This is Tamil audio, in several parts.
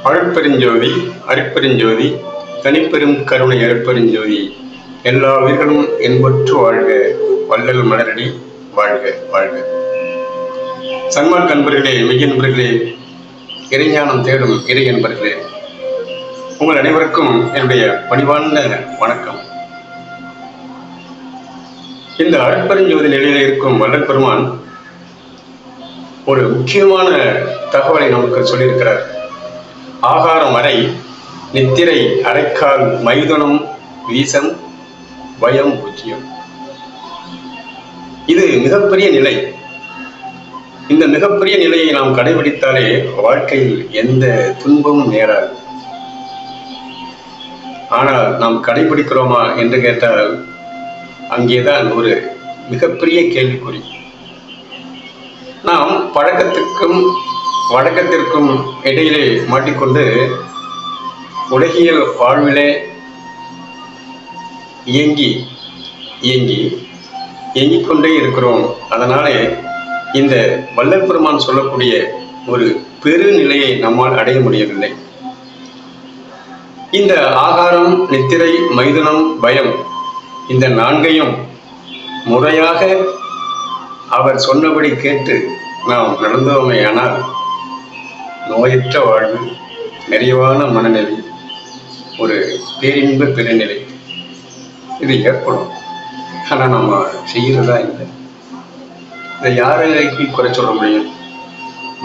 அருட்பெருஞ்சோதி அருட்பெருஞ்சோதி தனிப்பெரும் கருணை அருட்பெருஞ்சோதி. எல்லா உயிர்களும் என்பற்று வாழ்க, வள்ளல் மலரடி வாழ்க வாழ்க. சன்மார்க்க அன்பர்களே, மெய்ய நண்பர்களே, இறைஞானம் தேடும் இறை என்பர்களே, உங்கள் அனைவருக்கும் என்னுடைய பணிவார்ந்த வணக்கம். இந்த அருட்பெருஞ்சோதி நிலையில் இருக்கும் வள்ளல் பெருமான் ஒரு முக்கியமான தகவலை நமக்கு சொல்லியிருக்கிறார். ஆகாரம் அறை, நித்திரை அரைக்கால், மைதுனம் வீசம், பயம் பூஜ்யம். இது மிகப்பெரிய நிலை. இந்த மிகப்பெரிய நிலையை நாம் கடைபிடித்தாலே வாழ்க்கையில் எந்த துன்பமும் நேராது. ஆனால் நாம் கடைபிடிக்கிறோமா என்று கேட்டால் அங்கேதான் ஒரு மிகப்பெரிய கேள்விக்குறி. நாம் பழக்கத்திற்கும் வழக்கத்திற்கும் இடையிலே மாட்டிக்கொண்டு உலகியல் வாழ்விலே இயங்கிக் கொண்டே இருக்கிறோம். அதனாலே இந்த வள்ளல் பெருமான் சொல்லக்கூடிய ஒரு பெருநிலையை நம்மால் அடைய முடியவில்லை. இந்த ஆகாரம், நித்திரை, மைதுனம், பயம், இந்த நான்கையும் முறையாக அவர் சொன்னபடி கேட்டு நாம் நடந்தோமேயானால் நோயற்ற வாழ்வு, நிறைவான மனநிலை, ஒரு பேரின்ப பெருநிலை இது ஏற்படும். ஆனால் நம்ம செய்கிறதா இல்லை. இதை யாரைக்கு குறை சொல்ல முடியும்?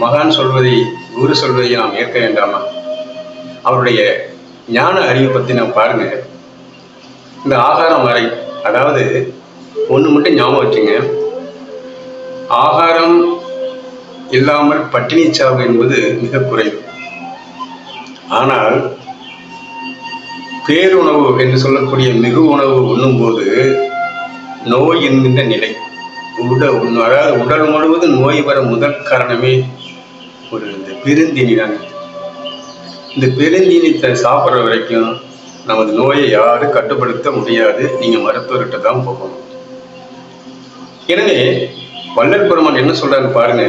மகான் சொல்வதை, குரு சொல்வதை நாம் ஏற்க வேண்டாமா? அவருடைய ஞான அறிவை பற்றி நாம் பாருங்க. இந்த ஆகாரம் அறை, அதாவது ஒன்று மட்டும் ஞாபகம் வச்சுங்க, ஆகாரம் இல்லாமல் பட்டினி சாவு என்பது மிக குறைவு. ஆனால் பேருணவு என்று சொல்லக்கூடிய மிகு உணவு உண்ணும் போது நோய் என்கின்ற நிலை, அதாவது உடல் முழுவதும் நோய் வர முதல் காரணமே ஒரு இந்த பெருந்தீனி தான். இந்த பெருந்தீனித்தை சாப்பிட்ற வரைக்கும் நமது நோயை யாரும் கட்டுப்படுத்த முடியாது. நீங்க மருத்துவர்கிட்ட தான் போகணும். எனவே வள்ளல் பெருமான் என்ன சொல்றாரு பாருங்க.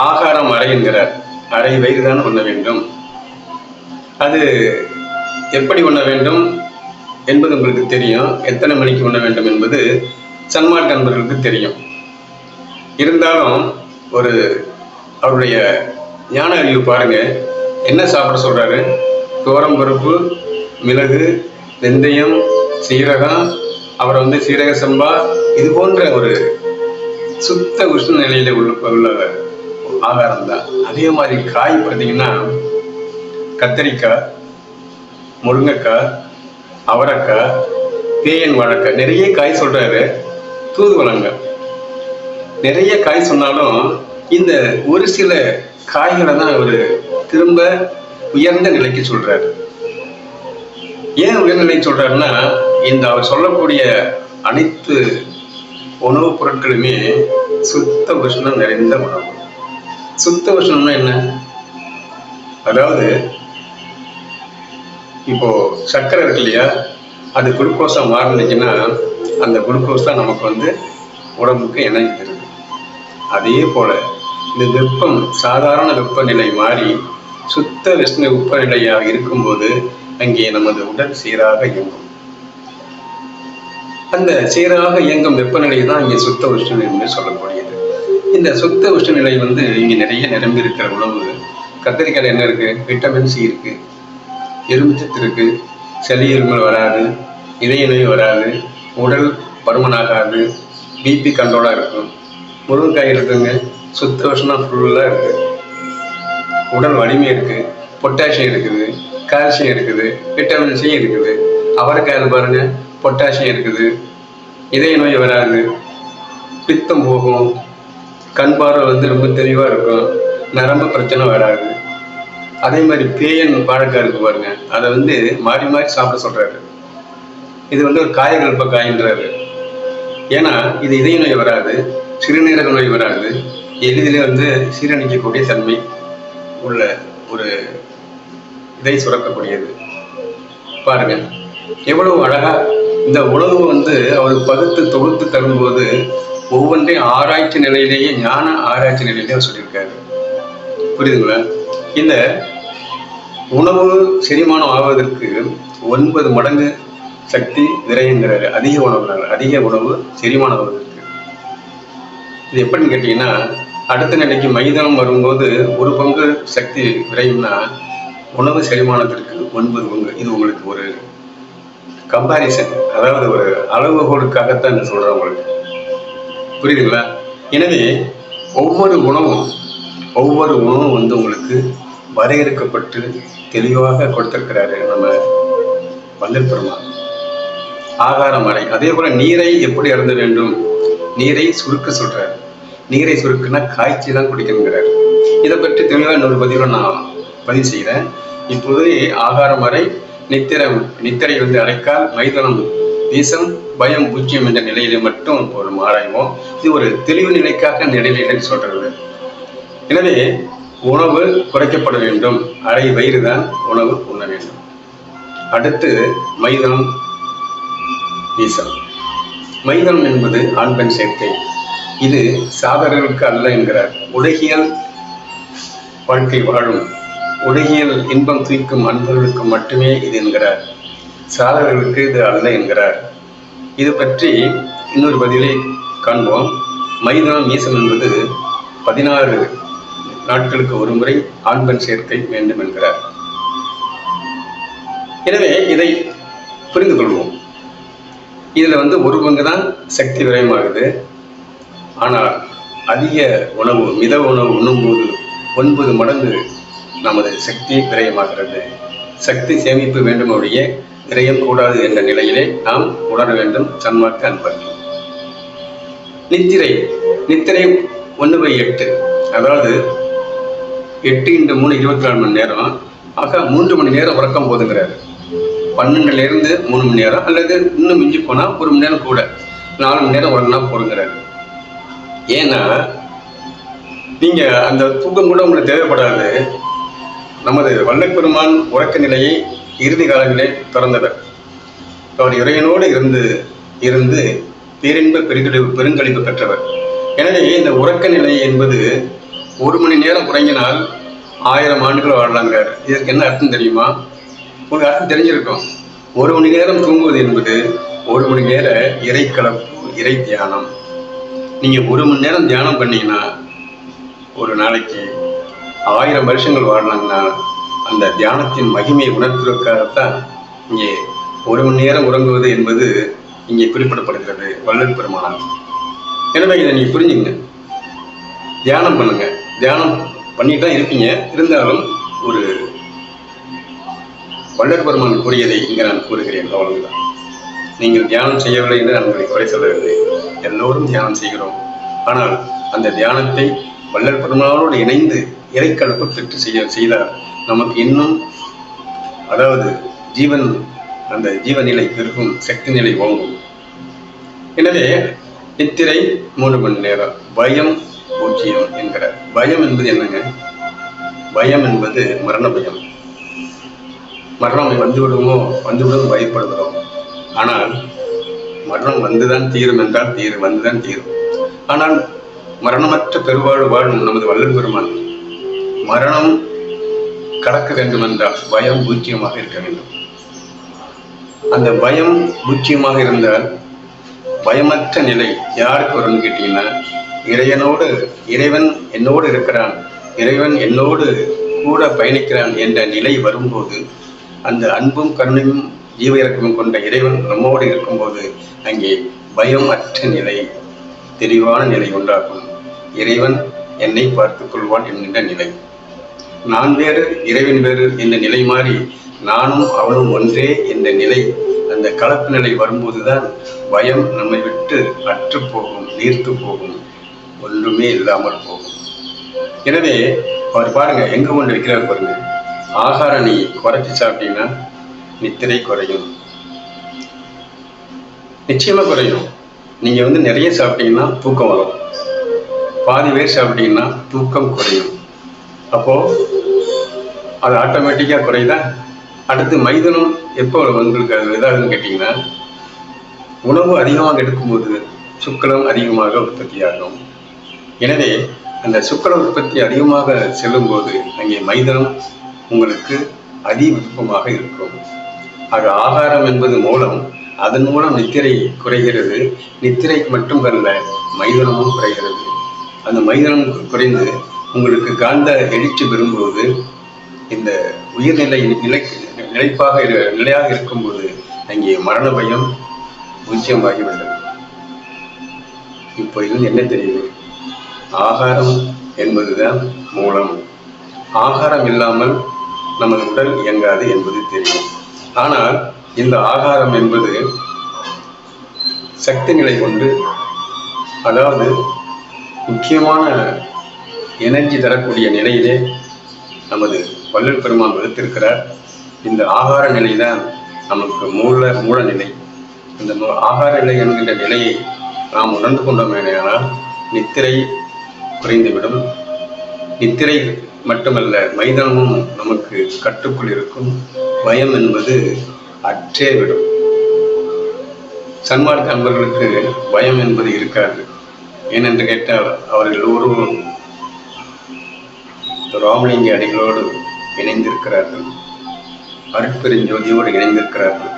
ஆகாரம் அறை என்கிறார். அரை வயிறு தான் உண்ண வேண்டும். அது எப்படி உண்ண வேண்டும் என்பது உங்களுக்கு தெரியும். எத்தனை மணிக்கு உண்ண வேண்டும் என்பது சன்மார்க்க நண்பர்களுக்கு தெரியும். இருந்தாலும் ஒரு அவருடைய ஞான அறிவு பாருங்க. என்ன சாப்பிட சொல்றாரு? துவரம்பருப்பு, மிளகு, வெந்தயம், சீரகம், அப்புறம் சீரக சம்பா, இது போன்ற ஒரு சுத்த உஷ்ண நிலையில உள்ள ஆகாரம் தான். அதே மாதிரி காய் பார்த்தீங்கன்னா கத்தரிக்காய், முருங்கைக்காய், அவரைக்காய், பேயன் வாழைக்காய், நிறைய காய் சொல்றாரு. தூதுவளங்கள் நிறைய காய் சொன்னாலும் இந்த ஒரு சில காய்களை தான் அவர் திரும்ப உயர்ந்த நிலைக்கு சொல்றாரு. ஏன் உயர்நிலை சொல்றாருன்னா, இந்த அவர் சொல்லக்கூடிய அனைத்து உணவுப் பொருட்களுமே சுத்த உஷ்ணம் நிறைந்த உணவு. சுத்த உஷ்ணம்னா என்ன? அதாவது இப்போ சர்க்கரை இருக்கு இல்லையா, அது குளுக்கோஸா மாறினுச்சுன்னா அந்த குளுக்கோஸ் தான் நமக்கு உடம்புக்கு எனர்ஜி தருது. அதே போல இந்த வெப்பம், சாதாரண வெப்பநிலை மாறி சுத்த விஷ்ணு வெப்பநிலையாக இருக்கும்போது அங்கே நமது உடல் சீராக இயங்கும். அந்த சீராக இயங்கும் வெப்பநிலை தான் இங்கே சுத்த உஷ்ணம் என்று சொல்லக்கூடியது. இந்த சுத்த உஷ்ணநிலை இங்கே நிறைய நிரம்பி இருக்கிற உணவு. கத்திரிக்காய் என்ன இருக்கு? விட்டமின் சி இருக்கு, எலுமிச்சத்து இருக்கு, சளி இருமல் வராது, இதய நோய் வராது, உடல் பருமனாகாது, பிபி கண்ட்ரோலா இருக்கும். முருங்கைக்காய் இருக்குங்க, சுத்த உஷ்ணம் ஃபுல்லா இருக்கு, உடல் வலிமை இருக்கு, பொட்டாசியம் இருக்குது, கால்சியம் இருக்குது, விட்டமின் சி இருக்குது. அவரைக்காய் பாருங்க, பொட்டாசியம் இருக்குது, இதய நோய் வராது, பித்தம் போகும், கண் பார்வை ரொம்ப தெளிவா இருக்கும், நரம்பு பிரச்சனை வராது. அதே மாதிரி பேயன் வாழைக்காய் இருக்கு பாருங்க, அதை மாறி மாறி சாப்பிட சொல்றாரு. இது ஒரு காயகல்ப காயின்றாரு. ஏன்னா இது இதய நோய் வராது, சிறுநீரக நோய் வராது, எளிதிலே சீரணிக்கக்கூடிய தன்மை உள்ள ஒரு இதை சுரக்கக்கூடியது. பாருங்க எவ்வளவு அழகா இந்த உணவு அவர் பகுத்து தொகுத்து தரும்போது ஒவ்வொன்றையும் ஆராய்ச்சி நிலையிலேயே, ஞான ஆராய்ச்சி நிலையிலேயே சொல்லியிருக்காரு. புரியுதுங்களா? இந்த உணவு செரிமானம் ஆவதற்கு 9 மடங்கு சக்தி விரைங்கிறாரு. அதிக உணவு செரிமானம் ஆவதற்கு. இது எப்படின்னு கேட்டீங்கன்னா, அடுத்த நிலைக்கு மைதானம் வரும்போது 1 பங்கு சக்தி விரையும்னா உணவு செரிமானத்திற்கு 9 பங்கு. இது உங்களுக்கு ஒரு கம்பாரிசன், அதாவது ஒரு அளவுகோலுக்காகத்தான் நான் சொல்றேன் உங்களுக்கு. புரியுதுங்களா? எனவே ஒவ்வொரு உணவும் வந்து உங்களுக்கு வரையறுக்கப்பட்டு தெளிவாக கொடுத்திருக்கிறாரு நம்ம வள்ளல் பெருமான். ஆகாரம் அறை, அதே போல நீரை எப்படி அருந்த வேண்டும், நீரை சுருக்க சொல்றாரு. நீரை சுருக்குன்னா காய்ச்சி தான் குடிக்கணுங்கிறாரு. இதை பற்றி தெளிவாக இன்னொரு பதிவில் நான் பதிவு செய்கிறேன். இப்போது ஆகாரம் அறை, நித்திரை வந்து அரைக்கால், மைதனம் வீசம், பயம் பூஜ்யம் என்ற நிலையிலே மட்டும் ஒரு ஆராய்வோம். இது ஒரு தெளிவு நிலைக்காக நிலையில சொல்றது. எனவே உணவு குறைக்கப்பட வேண்டும், அரை வயிறு தான் உணவு உண்ண வேண்டும். அடுத்து மைதனம் வீசம். மைதனம் என்பது ஆண் பெண் சேர்க்கை. இது சாதகர்களுக்கு அல்ல என்கிறார். உலகியல் வாழ்க்கை வாழும், உலகியல் இன்பம் தூய்க்கும் அன்பர்களுக்கு மட்டுமே இது என்கிறார். சாதகர்களுக்கு இது அல்ல என்கிறார். இது பற்றி இன்னொரு பதிலை காண்போம். மைதனம் மீசம் என்பது 16 நாட்களுக்கு ஒரு முறை ஆண் பெண் சேர்க்கை வேண்டும் என்கிறார். எனவே இதை புரிந்து கொள்வோம். இதுல வந்து 1 பங்கு தான் சக்தி விரயமாகுது. ஆனால் அதிக உணவு, மித உணவு உண்ணும்போது 9 மடங்கு நமது சக்தி விரயமாகிறது. சக்தி சேமிப்பு வேண்டுமுடைய விரயம் கூடாது என்ற நிலையிலே நாம் உணர வேண்டும். சன்மார்க்க அன்பர்கள். நித்திரை 1/8, அதாவது 8 × 3 24 மணி நேரம். ஆக 3 மணி நேரம் உறக்கம் போதுங்கிறாரு. 12லிருந்து 3 மணி நேரம், அல்லது இன்னும் மிஞ்சி போனா 1 மணி நேரம் கூட, 4 மணி நேரம் உறங்கினா போடுங்கிறாரு. ஏன்னா நீங்க அந்த தூக்கம் கூட உங்களுக்கு தேவைப்படாது. நமது வள்ளல் பெருமான் உறக்க நிலையை இறுதி காலங்களே திறந்தவர். அவர் இறைவனோடு இருந்து பேரின்ப பெருங்கழிவு பெற்றவர். எனவே இந்த உறக்க நிலை என்பது 1 மணி நேரம் உறங்கினால் 1000 ஆண்டுகள் வாழலாங்கிறார். இதற்கு என்ன அர்த்தம் தெரியுமா? உங்களுக்கு அர்த்தம் தெரிஞ்சிருக்கும். 1 மணி நேரம் தூங்குவது என்பது 1 மணி நேர இறை கலப்பு, இறை தியானம். நீங்க 1 மணி நேரம் தியானம் பண்ணீங்கன்னா ஒரு நாளைக்கு 1000 வருஷங்கள் வாழலாங்கன்னா அந்த தியானத்தின் மகிமையை உணர்த்துவதற்காகத்தான் இங்கே 1 மணி நேரம் உறங்குவது என்பது இங்கே குறிப்பிடப்படுகிறது வள்ளல் பெருமானால். எனவே இதை நீங்க புரிஞ்சுங்க. தியானம் பண்ணுங்க. தியானம் பண்ணிட்டு தான் இருப்பீங்க. இருந்தாலும் ஒரு வள்ளல் பெருமான் கூறியதை இங்கே நான் கூறுகிறேன். அவ்வளவுதான். நீங்கள் தியானம் செய்யவில்லை என்று நான் உங்களை குறை சொல்லவில்லை. எல்லோரும் தியானம் செய்கிறோம். ஆனால் அந்த தியானத்தை வள்ளல் பெருமானோடு இணைந்து இறைக்கலப்பு பெற்று செய்தால் நமக்கு இன்னும், அதாவது அந்த ஜீவநிலை இருக்கும், சக்தி நிலை ஓங்கும். எனவே நித்திரை 3 மணி நேரம். பயம் பூஜ்யம் என்கிறார். பயம் என்பது என்னங்க? பயம் என்பது மரண பயம். மரணம் வந்துவிடும் பயப்படுகிறோம். ஆனால் மரணம் வந்துதான் தீரும் என்றால் வந்துதான் தீரும். ஆனால் மரணமற்ற பெருவாழ்வு வாழும் நமது வள்ளல் பெருமான் மரணம் கடக்க வேண்டும் என்றால் பயம் பூஜ்யமாக இருக்க வேண்டும். அந்த பயம் பூஜ்யமாக இருந்தால் பயமற்ற நிலை யாருக்கு வரும்னு கேட்டீங்கன்னா, இறைவன் என்னோடு இருக்கிறான், இறைவன் என்னோடு கூட பயணிக்கிறான் என்ற நிலை வரும்போது, அந்த அன்பும் கருணையும் ஜீவ இறக்கமும் கொண்ட இறைவன் நம்மோடு இருக்கும்போது அங்கே பயம் அற்ற நிலை, தெளிவான நிலை உண்டாகும். இறைவன் என்னை பார்த்துக் கொள்வான் என்கின்ற நிலை. நான் வேறு இறைவன் வேறு என்ற நிலை மாறி நானும் அவனும் ஒன்றே என்ற நிலை, அந்த கலப்பு நிலை வரும்போதுதான் பயம் நம்மை விட்டு அற்று போகும், நீர்த்து போகும், ஒன்றுமே இல்லாமல் போகும். எனவே அவர் பாருங்க எங்க கொண்டு வைக்கிறார் பாருங்க. ஆகாரம் நீ குறைச்சி சாப்பிட்டீங்கன்னா நித்திரை குறையும், நிச்சயமா குறையும். நீங்க நிறைய சாப்பிட்டீங்கன்னா தூக்கம் வரும், பாதி பேர் சாப்பிட்டீங்கன்னா தூக்கம் குறையும். அப்போ அது ஆட்டோமேட்டிக்கா குறையுதா? அடுத்து மைதனம் எப்போ உங்களுக்கு அது இதாகுதுன்னு கேட்டீங்கன்னா, உணவு அதிகமாக எடுக்கும்போது சுக்லம் அதிகமாக உற்பத்தியாகும். எனவே அந்த சுக்கர உற்பத்தி அதிகமாக செல்லும் போது அங்கே மைதனம் உங்களுக்கு அதி விருப்பமாக இருக்கும். ஆக ஆகாரம் என்பது மூலம், அதன் மூலம் நித்திரை குறைகிறது. நித்திரை மட்டுமல்ல, மைதனமும் குறைகிறது. அந்த மைதனம் குறைந்து உங்களுக்கு காந்த எழுச்சி பெறும்போது இந்த உயிர்நிலை நிலையாக இருக்கும்போது அங்கே மரண பயம் பூஜ்யமாகிவிட்டது. இப்போ இது என்ன தெரியுது? ஆகாரம் என்பதுதான் மூலம். ஆகாரம் இல்லாமல் நமது உடல் இயங்காது என்பது தெரியும். ஆனால் இந்த ஆகாரம் என்பது சக்தி நிலை கொண்டு, அதாவது முக்கியமான எனர்ஜி தரக்கூடிய நிலையிலே நமது வள்ளல் பெருமான் வகுத்திருக்கிறார். இந்த ஆகார நிலைதான் நமக்கு மூல நிலை. இந்த ஆகார நிலை என்கின்ற நிலையை நாம் உணர்ந்து கொண்டோமேனால் நித்திரை குறைந்துவிடும். நித்திரை மட்டுமல்ல, மைதானமும் நமக்கு கட்டுக்குள் இருக்கும். பயம் என்பது அற்றே விடும். சன்மார்க்க அன்பர்களுக்கு பயம் என்பது இருக்காது. ஏனென்று கேட்டால் அவர்கள் ஒருவரும் ராமலிங்க அடிகளோடு இணைந்திருக்கிறார்கள், அருட்பெருஞ்சோதியோடு இணைந்திருக்கிறார்கள்.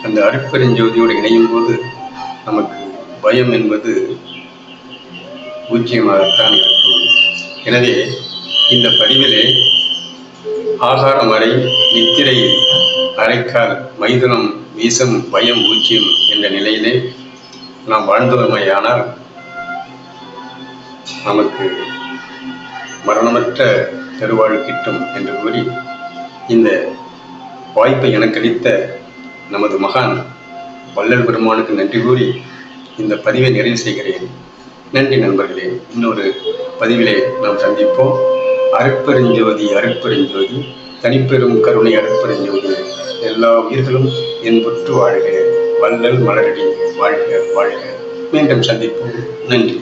அந்த அருட்பெருஞ்சோதியோடு இணையும் போது நமக்கு பயம் என்பது பூஜ்யமாகத்தான் இருக்கும். எனவே இந்த பதிவிலே ஆகாரம் அறை, நித்திரை அரைக்கால், மைதுனம் வீசம், பயம் பூஜ்யம் என்ற நிலையிலே நாம் வாழ்ந்தோமையானால் நமக்கு மரணமற்ற பெருவாழ்வு கிட்டும் என்று கூறி, இந்த வாய்ப்பை எனக்கு அளித்த நமது மகான் வள்ளல் பெருமானுக்கு நன்றி கூறி இந்த பதிவை நிறைவு செய்கிறேன். நன்றி நண்பர்களே. இன்னொரு பதிவிலே நாம் சந்திப்போம். அருட்பெருஞ்சோதி அருட்பெருஞ்சோதி, தனிப்பெரும் கருணை அருட்பெருஞ்சோதி. எல்லா உயிர்களும் என்புற்று வாழ்க. வள்ளல் மலரடி வாழ்க வாழ்க. மீண்டும் சந்திப்போம். நன்றி.